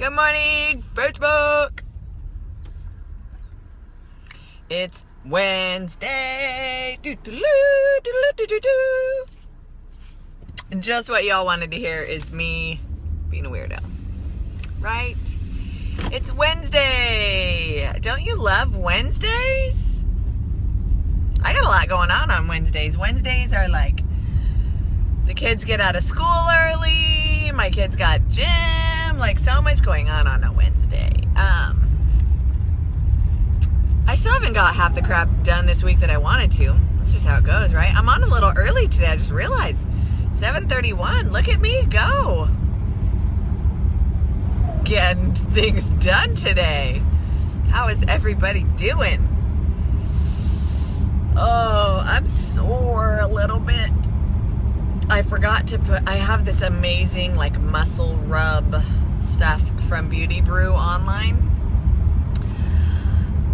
Good morning, Facebook. It's Wednesday. And just what y'all wanted to hear is me being a weirdo, right? It's Wednesday. Don't you love Wednesdays? I got a lot going on Wednesdays. Wednesdays are like, the kids get out of school early. My kids got gym. Like, so much going on a Wednesday. I still haven't got half the crap done this week that I wanted to. That's just how it goes, right? I'm on a little early today. I just realized 7:31. Look at me go. Getting things done today. How is everybody doing? Oh, I'm sore a little bit. I forgot to I have this amazing like muscle rub stuff from Beauty Brew online.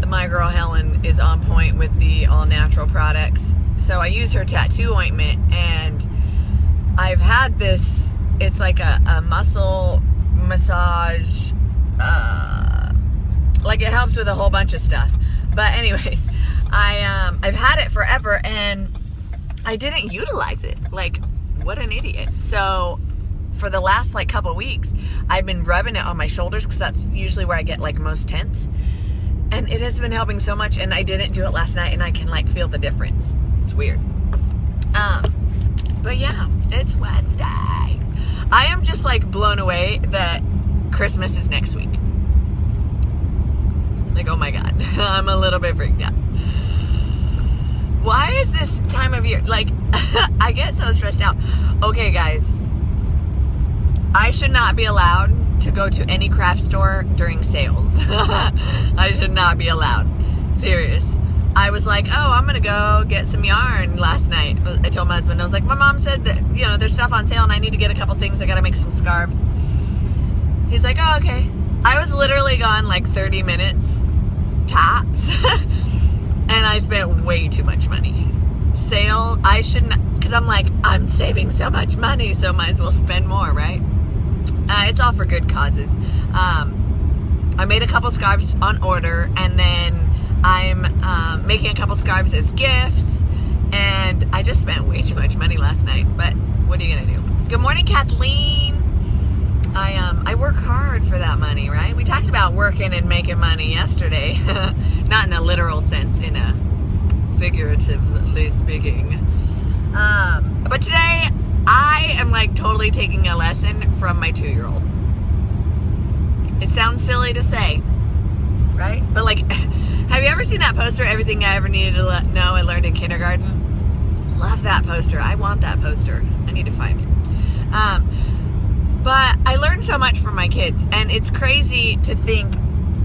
My girl Helen is on point with the all natural products. So I use her tattoo ointment, and I've had this, it's like a muscle massage, like it helps with a whole bunch of stuff. But anyways, I've had it forever and I didn't utilize it. Like, what an idiot. So for the last like couple weeks, I've been rubbing it on my shoulders because that's usually where I get like most tense. And it has been helping so much, and I didn't do it last night, and I can like feel the difference. It's weird. But yeah, it's Wednesday. I am just like blown away that Christmas is next week. Like, oh my God, I'm a little bit freaked out. Why is this time of year, like, I get so stressed out. Okay, guys, I should not be allowed to go to any craft store during sales. I should not be allowed. Serious. I was like, oh, I'm gonna go get some yarn last night. I told my husband, I was like, my mom said that, you know, there's stuff on sale and I need to get a couple things. I gotta make some scarves. He's like, oh, okay. I was literally gone like 30 minutes tops. And I spent way too much money. Sale, I shouldn't, because I'm like, I'm saving so much money, so might as well spend more, right? It's all for good causes. I made a couple scarves on order, and then I'm making a couple scarves as gifts, and I just spent way too much money last night, but what are you gonna do? Good morning, Kathleen. I work hard for that money, right? We talked about working and making money yesterday. Not in a literal sense, in a figuratively speaking. But today, I am like totally taking a lesson from my 2-year-old. It sounds silly to say, right? But like, have you ever seen that poster, Everything I Ever Needed to Know I Learned in Kindergarten? Love that poster. I want that poster. I need to find it. But I learned so much from my kids, and it's crazy to think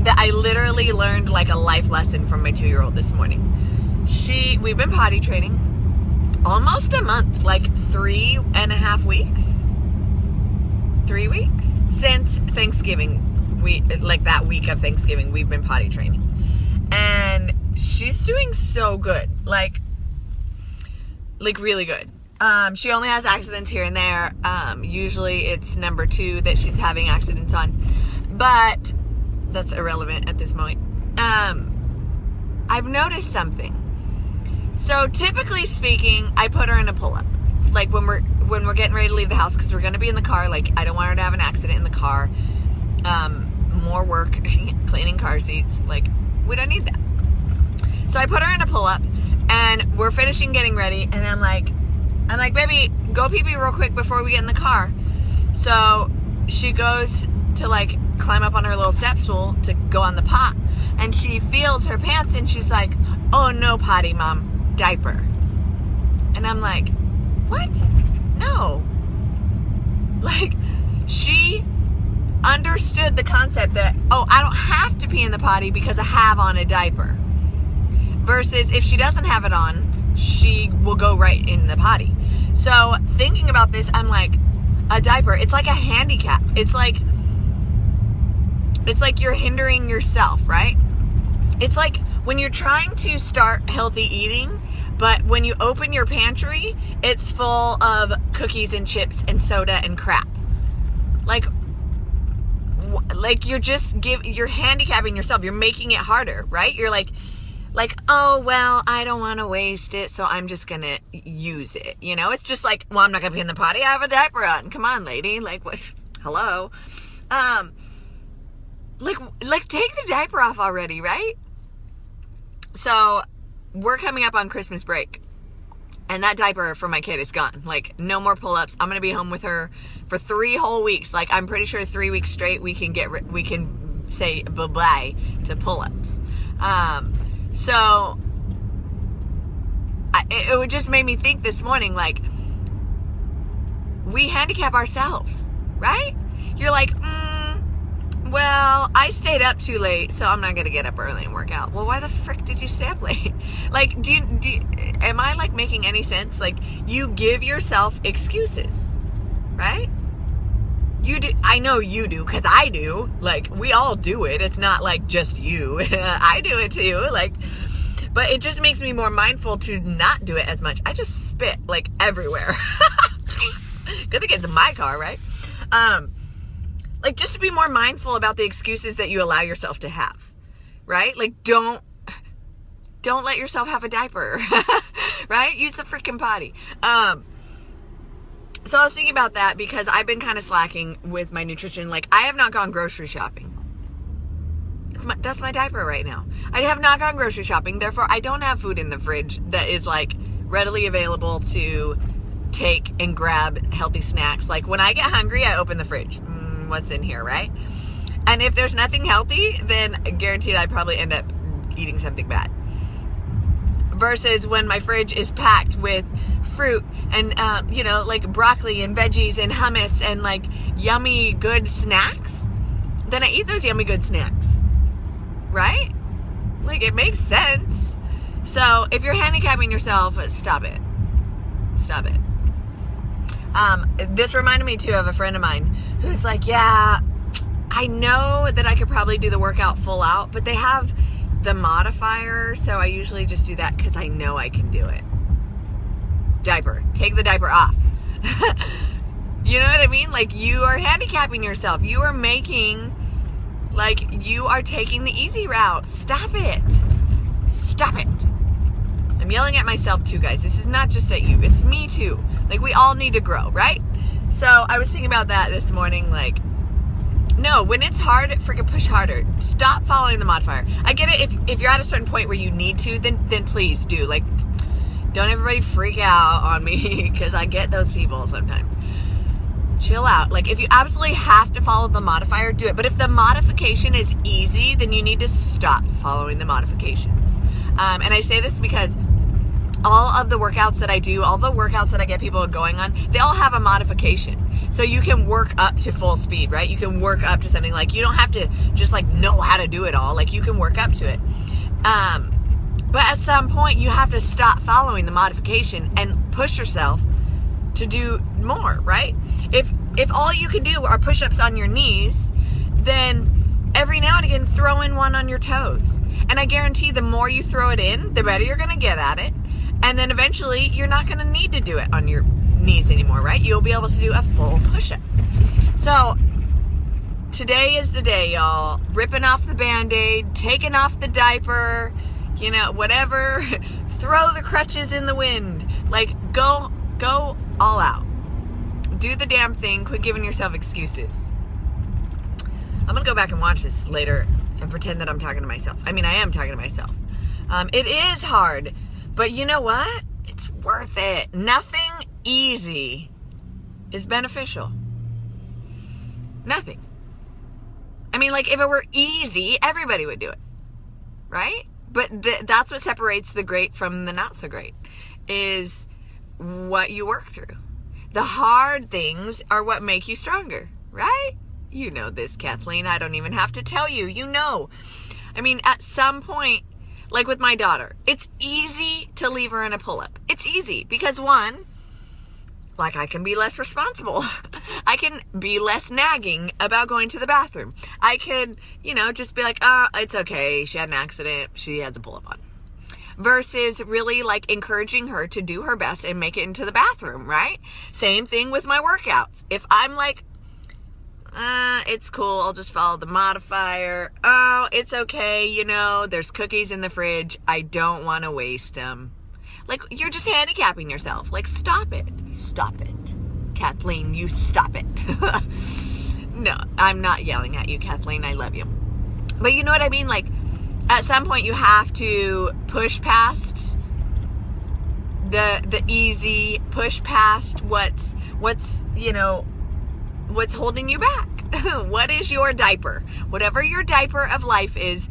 that I literally learned like a life lesson from my 2-year-old this morning. We've been potty training almost a month, like 3.5 weeks. 3 weeks since Thanksgiving. Like that week of Thanksgiving, we've been potty training, and she's doing so good, like really good. She only has accidents here and there. Usually it's number 2 that she's having accidents on, but that's irrelevant at this moment. I've noticed something. So typically speaking, I put her in a pull-up, like when we're getting ready to leave the house, because we're going to be in the car. Like, I don't want her to have an accident in the car. More work cleaning car seats. Like, we don't need that. So I put her in a pull-up, and we're finishing getting ready, and I'm like, baby, go pee-pee real quick before we get in the car. So she goes to like climb up on her little step stool to go on the pot, and she feels her pants, and she's like, oh no, potty, mom, diaper. And I'm like, what? No. Like, she understood the concept that, oh, I don't have to pee in the potty because I have on a diaper. Versus if she doesn't have it on, she will go right in the potty. So thinking about this, I'm like, a diaper, it's like a handicap. It's like you're hindering yourself, right? It's like when you're trying to start healthy eating, but when you open your pantry, it's full of cookies and chips and soda and crap. Like, like you're handicapping yourself. You're making it harder, right? You're like, oh, well, I don't want to waste it, so I'm just going to use it. You know, it's just like, well, I'm not going to be in the potty. I have a diaper on. Come on, lady. Like, what? Hello? Like take the diaper off already, right? So we're coming up on Christmas break, and that diaper for my kid is gone. Like, no more pull-ups. I'm going to be home with her for 3 whole weeks. Like, I'm pretty sure 3 weeks straight we can say bye-bye to pull-ups. So it would just made me think this morning, like, we handicap ourselves, right? You're like, well, I stayed up too late, so I'm not going to get up early and work out. Well, why the frick did you stay up late? Like, am I like making any sense? Like, you give yourself excuses, right? You do. I know you do, because I do. Like, we all do it. It's not like just you. I do it too. Like, but it just makes me more mindful to not do it as much. I just spit like everywhere. Good thing it's in my car, right? Like, just to be more mindful about the excuses that you allow yourself to have, right? Like, don't let yourself have a diaper, right? Use the freaking potty. So I was thinking about that because I've been kind of slacking with my nutrition. Like, I have not gone grocery shopping. That's my diaper right now. I have not gone grocery shopping. Therefore, I don't have food in the fridge that is like readily available to take and grab healthy snacks. Like, when I get hungry, I open the fridge. What's in here, right? And if there's nothing healthy, then guaranteed I'd probably end up eating something bad. Versus when my fridge is packed with fruit and, like broccoli and veggies and hummus and like yummy good snacks, then I eat those yummy good snacks, right? Like, it makes sense. So if you're handicapping yourself, stop it. Stop it. This reminded me too of a friend of mine who's like, yeah, I know that I could probably do the workout full out, but they have the modifier, so I usually just do that because I know I can do it. Diaper. Take the diaper off. You know what I mean? Like, you are handicapping yourself. You are making, like, you are taking the easy route. Stop it. Stop it. I'm yelling at myself too, guys. This is not just at you. It's me too. Like, we all need to grow, right? So I was thinking about that this morning. Like, no, when it's hard, freaking push harder. Stop following the modifier. I get it. If you're at a certain point where you need to, then please do. Like, don't everybody freak out on me, because I get those people sometimes. Chill out. Like, if you absolutely have to follow the modifier, do it. But if the modification is easy, then you need to stop following the modifications. And I say this because all of the workouts that I do, all the workouts that I get people going on, they all have a modification. So you can work up to full speed, right? You can work up to something. Like, you don't have to just like know how to do it all. Like, you can work up to it. But at some point you have to stop following the modification and push yourself to do more, right? If all you can do are push-ups on your knees, then every now and again throw in one on your toes. And I guarantee the more you throw it in, the better you're going to get at it. And then eventually you're not going to need to do it on your knees anymore, right? You'll be able to do a full push-up. So today is the day, y'all. Ripping off the Band-Aid, taking off the diaper, whatever. Throw the crutches in the wind. Like, go all out. Do the damn thing. Quit giving yourself excuses. I'm going to go back and watch this later and pretend that I'm talking to myself. I mean, I am talking to myself. It is hard. But you know what? It's worth it. Nothing easy is beneficial. Nothing. I mean, like, if it were easy, everybody would do it. Right? But that's what separates the great from the not so great, is what you work through. The hard things are what make you stronger. Right? You know this, Kathleen. I don't even have to tell you. You know. I mean, at some point, like with my daughter, it's easy to leave her in a pull-up. It's easy because, one, like, I can be less responsible. I can be less nagging about going to the bathroom. I could, just be like, it's okay. She had an accident. She has a pull-up on. Versus really, like, encouraging her to do her best and make it into the bathroom, right? Same thing with my workouts. If I'm like, it's cool. I'll just follow the modifier. Oh, it's okay. You know, there's cookies in the fridge. I don't want to waste them. Like, you're just handicapping yourself. Like, stop it. Stop it. Kathleen, you stop it. No, I'm not yelling at you, Kathleen. I love you. But you know what I mean? Like, at some point you have to push past the easy, push past what's holding you back. What is your diaper? Whatever your diaper of life is,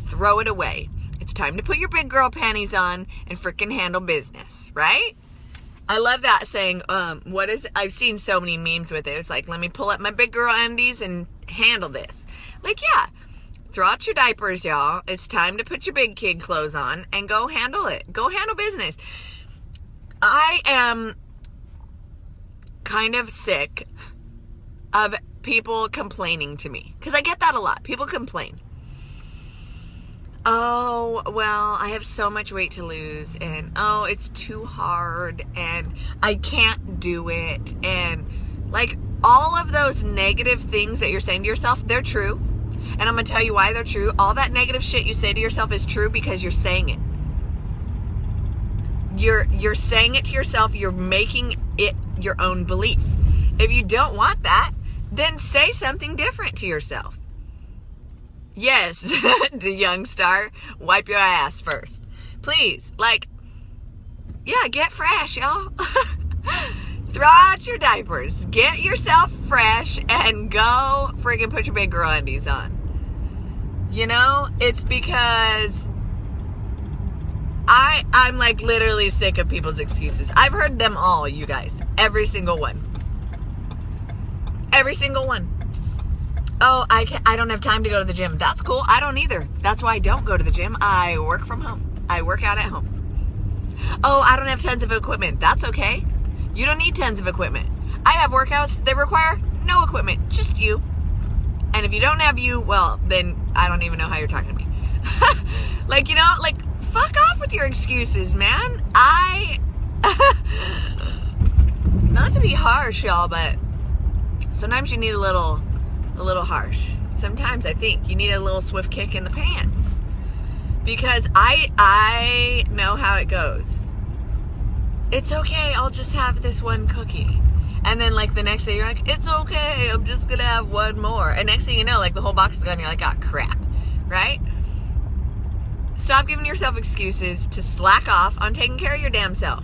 throw it away. It's time to put your big girl panties on and freaking handle business, right? I love that saying. I've seen so many memes with it. It's like, let me pull up my big girl undies and handle this. Like, yeah, throw out your diapers, y'all. It's time to put your big kid clothes on and go handle it. Go handle business. I am kind of sick of people complaining to me, because I get that a lot. People complain. Oh, well, I have so much weight to lose, and oh, it's too hard, and I can't do it, and like all of those negative things that you're saying to yourself, they're true. And I'm gonna tell you why they're true. All that negative shit you say to yourself is true because you're saying it. You're saying it to yourself. You're making it your own belief. If you don't want that, then say something different to yourself. Yes, the young star, wipe your ass first. Please, like, yeah, get fresh, y'all. Throw out your diapers. Get yourself fresh and go friggin' put your big girl undies on. You know, it's because I'm like literally sick of people's excuses. I've heard them all, you guys. Every single one. Every single one. Oh, I don't have time to go to the gym. That's cool. I don't either. That's why I don't go to the gym. I work from home. I work out at home. Oh, I don't have tons of equipment. That's okay. You don't need tons of equipment. I have workouts that require no equipment, just you. And if you don't have you, well, then I don't even know how you're talking to me. Like, you know, like, fuck off with your excuses, man. Not to be harsh, y'all, but sometimes you need a little harsh. Sometimes I think you need a little swift kick in the pants. Because I know how it goes. It's okay, I'll just have this one cookie. And then like the next day you're like, it's okay, I'm just gonna have one more. And next thing you know, like the whole box is gone, you're like, oh crap, right? Stop giving yourself excuses to slack off on taking care of your damn self.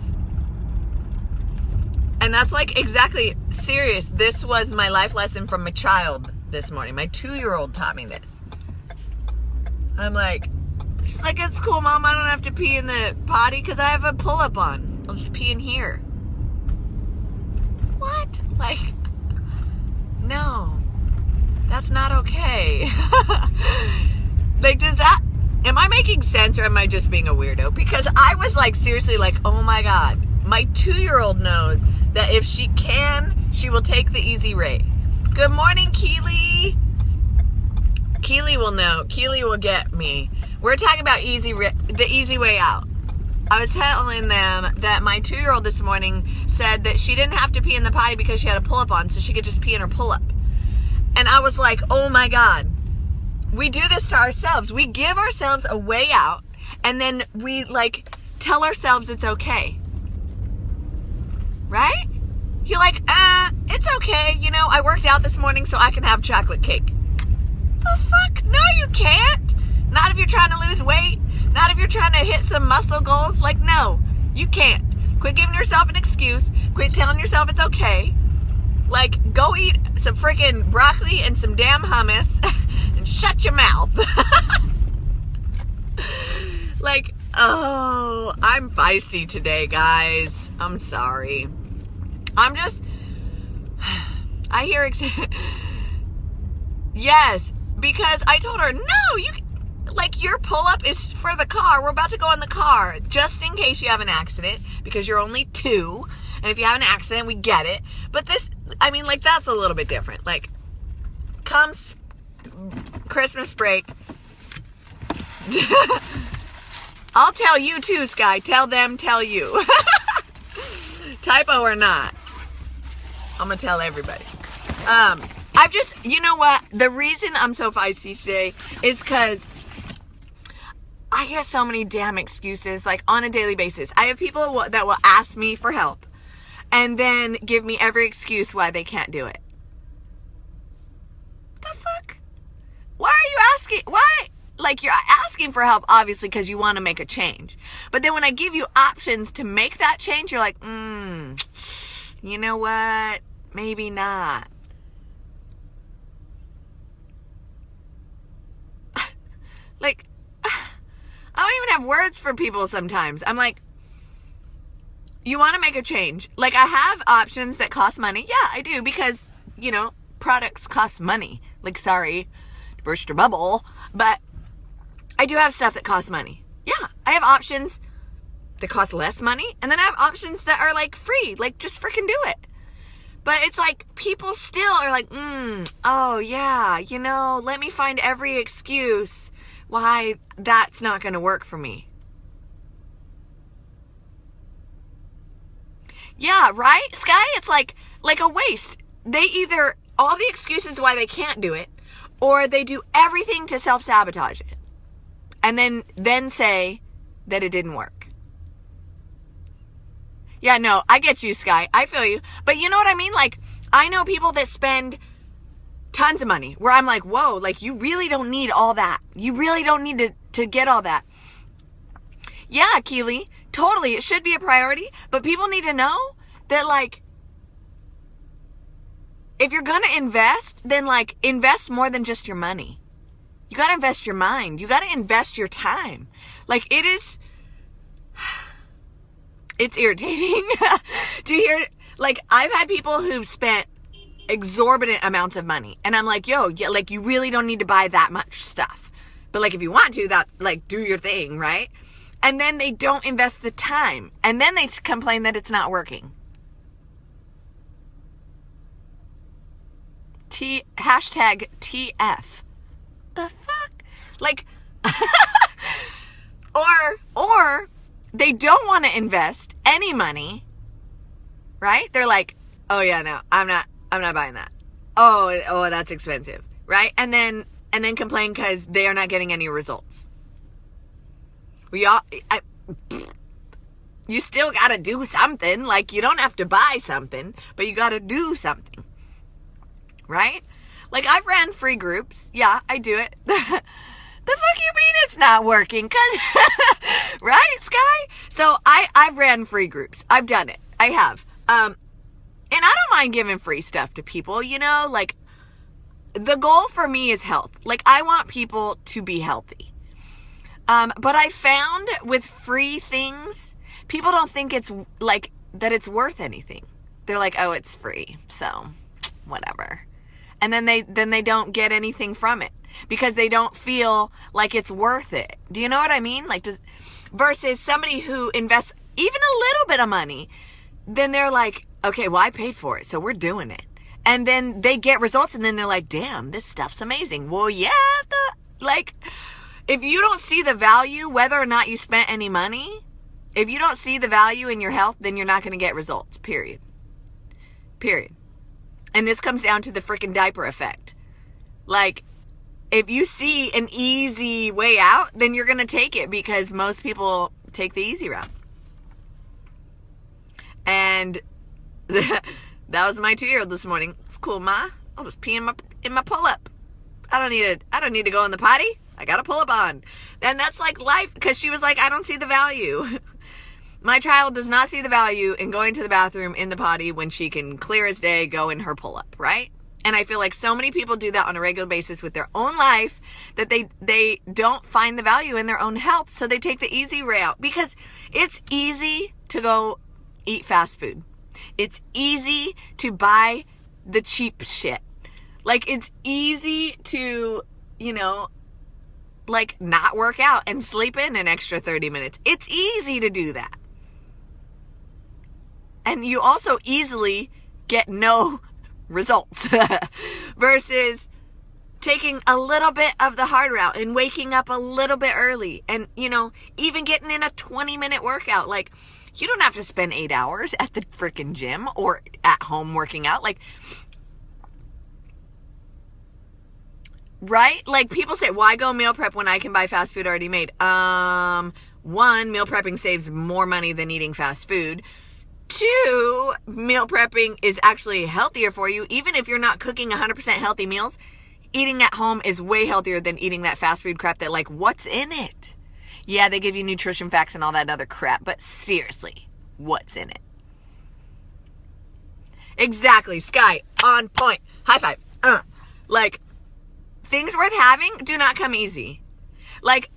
And that's like exactly, serious, this was my life lesson from a child this morning. My 2-year-old taught me this. I'm like, she's like, it's cool, Mom, I don't have to pee in the potty because I have a pull-up on. I'll just pee in here. What? Like, no, that's not okay. Like, am I making sense or am I just being a weirdo? Because I was like, seriously, like, oh my God, my 2-year-old knows that if she can, she will take the easy way. Good morning, Keely. Keely will know. Keely will get me. We're talking about the easy way out. I was telling them that my 2-year-old this morning said that she didn't have to pee in the potty because she had a pull-up on, so she could just pee in her pull-up. And I was like, oh my God. We do this to ourselves. We give ourselves a way out, and then we like tell ourselves it's okay. Right? You're like, it's okay. You know, I worked out this morning so I can have chocolate cake. The fuck? No, you can't. Not if you're trying to lose weight. Not if you're trying to hit some muscle goals. Like, no, you can't. Quit giving yourself an excuse. Quit telling yourself it's okay. Like, go eat some freaking broccoli and some damn hummus and shut your mouth. Like, oh, I'm feisty today, guys. I'm sorry. I hear, yes, because I told her, no, like, your pull-up is for the car. We're about to go in the car, just in case you have an accident, because you're only 2, and if you have an accident, we get it. But this, I mean, like, that's a little bit different. Like, comes Christmas break. I'll tell you too, Sky. Tell them, tell you. Typo or not, I'm gonna tell everybody. you know what? The reason I'm so feisty today is because I get so many damn excuses, like, on a daily basis. I have people that will ask me for help and then give me every excuse why they can't do it. The fuck? Why are you asking? Why? Like, you're asking for help, obviously, because you want to make a change. But then when I give you options to make that change, you're like, you know what? Maybe not. Like, I don't even have words for people sometimes. I'm like, you want to make a change. Like, I have options that cost money. Yeah, I do, because, you know, products cost money. Like, sorry to burst your bubble, but I do have stuff that costs money. Yeah, I have options that cost less money, and then I have options that are, like, free. Like, just freaking do it. But it's like, people still are like, oh, yeah, you know, let me find every excuse why that's not going to work for me. Yeah, right, Sky? It's like a waste. They either, all the excuses why they can't do it, or they do everything to self-sabotage it. And then say that it didn't work. Yeah, no, I get you, Sky. I feel you. But you know what I mean? Like, I know people that spend tons of money where I'm like, whoa, like, you really don't need all that. You really don't need to get all that. Yeah, Keely, totally. It should be a priority, but people need to know that, like, if you're going to invest, then, like, invest more than just your money. You got to invest your mind. You got to invest your time. Like, it's irritating to hear, like, I've had people who've spent exorbitant amounts of money, and I'm like, yo, yeah, like, you really don't need to buy that much stuff, but, like, if you want to, that, like, do your thing, right? And then they don't invest the time, and then they complain that it's not working. Hashtag TF. The fuck? Like, or they don't want to invest any money, right? They're like, oh yeah, no, I'm not buying that. Oh, that's expensive, right? And then complain because they are not getting any results. You still got to do something. Like, you don't have to buy something, but you got to do something, right? Like, I've ran free groups. Yeah, I do it. The fuck you mean it's not working? Right, Sky? So I've ran free groups. I've done it. I have. And I don't mind giving free stuff to people, you know? Like, the goal for me is health. Like, I want people to be healthy. But I found with free things, people don't think it's, like, that it's worth anything. They're like, oh, it's free, so whatever. And then they don't get anything from it because they don't feel like it's worth it. Do you know what I mean? Like, versus somebody who invests even a little bit of money, then they're like, okay, well, I paid for it, so we're doing it. And then they get results, and then they're like, damn, this stuff's amazing. Well, yeah, if you don't see the value, whether or not you spent any money, if you don't see the value in your health, then you're not going to get results, period. And this comes down to the freaking diaper effect. Like, if you see an easy way out, then you're going to take it because most people take the easy route. And that was my 2-year-old this morning. It's cool, Ma. I'll just pee in my pull-up. I don't need to go in the potty. I got a pull-up on. And that's like life, because she was like, I don't see the value. My child does not see the value in going to the bathroom in the potty when she can clear as day go in her pull-up, right? And I feel like so many people do that on a regular basis with their own life that they don't find the value in their own health, so they take the easy route because it's easy to go eat fast food. It's easy to buy the cheap shit. Like, it's easy to, you know, like, not work out and sleep in an extra 30 minutes. It's easy to do that. And you also easily get no results versus taking a little bit of the hard route and waking up a little bit early and, you know, even getting in a 20-minute workout. Like, you don't have to spend 8 hours at the freaking gym or at home working out. Like, Right? Like, people say, why go meal prep when I can buy fast food already made? One, meal prepping saves more money than eating fast food. Two, meal prepping is actually healthier for you. Even if you're not cooking 100% healthy meals, eating at home is way healthier than eating that fast food crap that, like, what's in it? Yeah, they give you nutrition facts and all that other crap, but seriously, what's in it? Exactly, Sky, on point. High five. Like, things worth having do not come easy. Like,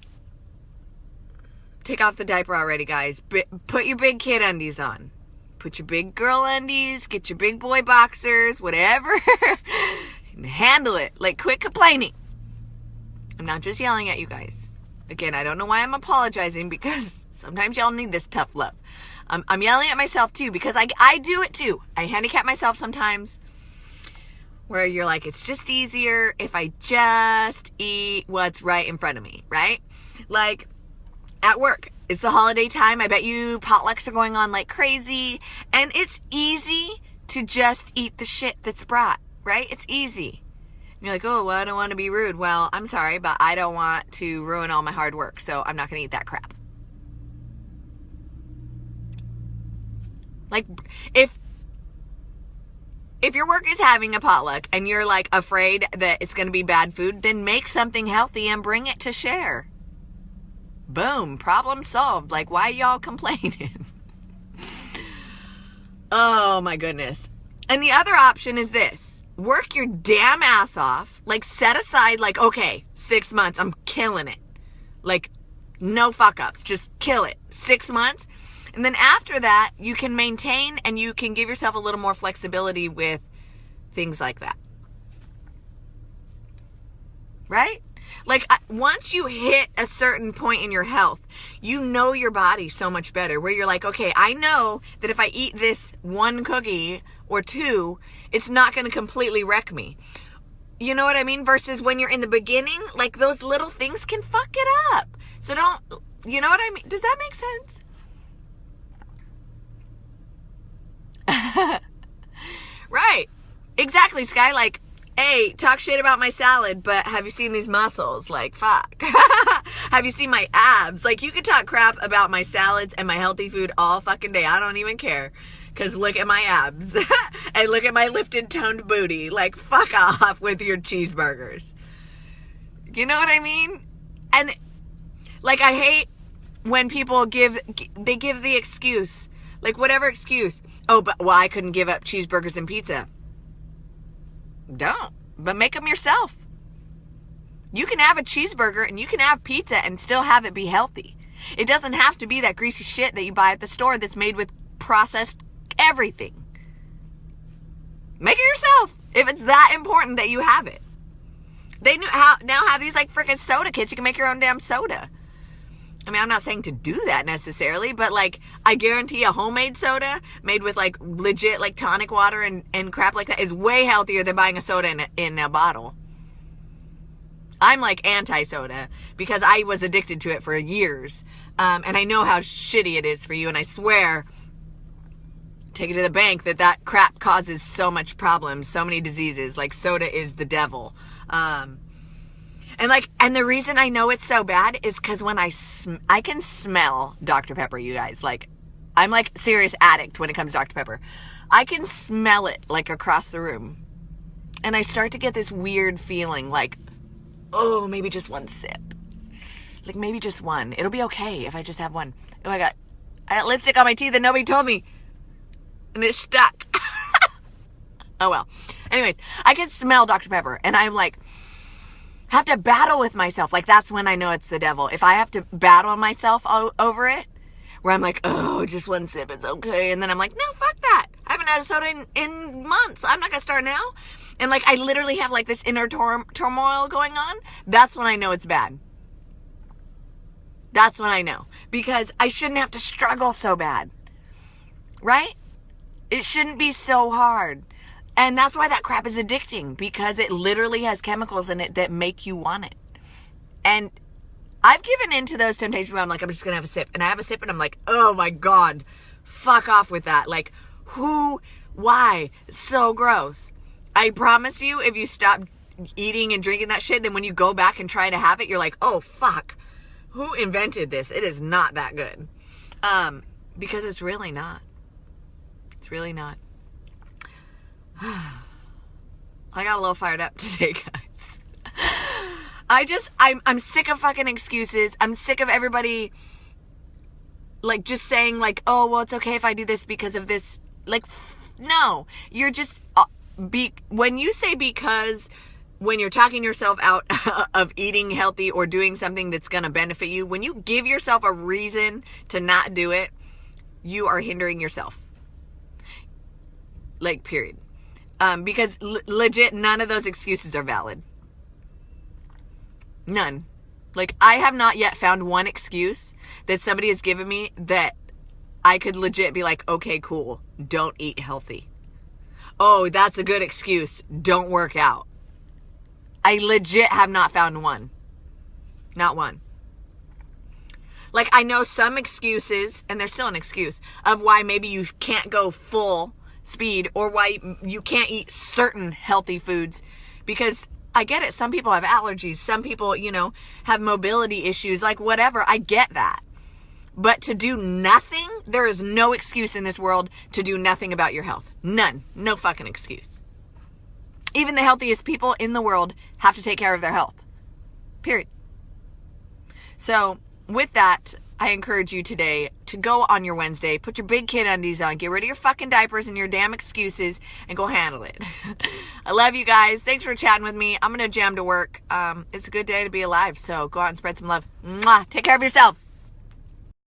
take off the diaper already, guys. Put your big kid undies on. Put your big girl undies. Get your big boy boxers. Whatever. And handle it. Like, quit complaining. I'm not just yelling at you guys. Again, I don't know why I'm apologizing, because sometimes y'all need this tough love. I'm yelling at myself too, because I do it too. I handicap myself sometimes, where you're like, it's just easier if I just eat what's right in front of me, right? Like, at work, it's the holiday time. I bet you potlucks are going on like crazy, and it's easy to just eat the shit that's brought, right? It's easy. And you're like, oh, well, I don't want to be rude. Well, I'm sorry, but I don't want to ruin all my hard work, so I'm not going to eat that crap. Like, if your work is having a potluck and you're like afraid that it's going to be bad food, then make something healthy and bring it to share. Boom, problem solved. Like, why y'all complaining? Oh my goodness. And the other option is this. Work your damn ass off. Like, set aside, like, okay, 6 months, I'm killing it. Like, no fuck ups, just kill it. 6 months. And then after that, you can maintain and you can give yourself a little more flexibility with things like that. Right? Like, once you hit a certain point in your health, you know your body so much better, where you're like, okay, I know that if I eat this one cookie or two, it's not going to completely wreck me. You know what I mean? Versus when you're in the beginning, like, those little things can fuck it up. So don't, you know what I mean? Does that make sense? Right. Exactly, Sky. Like, hey, talk shit about my salad, but have you seen these muscles? Like, fuck. Have you seen my abs? Like, you could talk crap about my salads and my healthy food all fucking day. I don't even care. Because look at my abs. And look at my lifted, toned booty. Like, fuck off with your cheeseburgers. You know what I mean? And, like, I hate when people give the excuse. Like, whatever excuse. Oh, but, well, I couldn't give up cheeseburgers and pizza. Don't. But make them yourself. You can have a cheeseburger and you can have pizza and still have it be healthy. It doesn't have to be that greasy shit that you buy at the store that's made with processed everything. Make it yourself if it's that important that you have it. They now have these like freaking soda kits. You can make your own damn soda. I mean, I'm not saying to do that necessarily, but like, I guarantee a homemade soda made with like legit like tonic water and crap like that is way healthier than buying a soda in a bottle. I'm like anti-soda because I was addicted to it for years. And I know how shitty it is for you. And I swear, take it to the bank, that crap causes so much problems, so many diseases. Like, soda is the devil. And the reason I know it's so bad is because when I can smell Dr. Pepper, you guys. Like, I'm like serious addict when it comes to Dr. Pepper. I can smell it like across the room. And I start to get this weird feeling like, oh, maybe just one sip. Like, maybe just one. It'll be okay if I just have one. Oh, I got lipstick on my teeth and nobody told me. And it's stuck. Oh, well. Anyways, I can smell Dr. Pepper. And I'm like, have to battle with myself. Like, that's when I know it's the devil. If I have to battle myself over it, where I'm like, oh, just one sip, it's okay. And then I'm like, no, fuck that. I haven't had a soda in months. I'm not going to start now. And like, I literally have like this inner turmoil going on. That's when I know it's bad. That's when I know. Because I shouldn't have to struggle so bad. Right? It shouldn't be so hard. And that's why that crap is addicting, because it literally has chemicals in it that make you want it. And I've given in to those temptations where I'm like, I'm just going to have a sip. And I have a sip and I'm like, oh my God, fuck off with that. Like, why? It's so gross. I promise you, if you stop eating and drinking that shit, then when you go back and try to have it, you're like, oh fuck, who invented this? It is not that good. Because it's really not. It's really not. I got a little fired up today, guys. I'm sick of fucking excuses. I'm sick of everybody like just saying like, oh, well, it's okay if I do this because of this. Like, no, you're just, when you say because, when you're talking yourself out of eating healthy or doing something that's going to benefit you, when you give yourself a reason to not do it, you are hindering yourself. Like, period. Because legit, none of those excuses are valid. None. Like, I have not yet found one excuse that somebody has given me that I could legit be like, okay, cool, don't eat healthy. Oh, that's a good excuse, don't work out. I legit have not found one. Not one. Like, I know some excuses, and there's still an excuse, of why maybe you can't go full speed or why you can't eat certain healthy foods, because I get it. Some people have allergies. Some people, have mobility issues, like whatever. I get that. But to do nothing, there is no excuse in this world to do nothing about your health. None. No fucking excuse. Even the healthiest people in the world have to take care of their health. Period. So with that, I encourage you today to go on your Wednesday, put your big kid undies on, get rid of your fucking diapers and your damn excuses, and go handle it. I love you guys. Thanks for chatting with me. I'm going to jam to work. It's a good day to be alive, so go out and spread some love. Mwah. Take care of yourselves.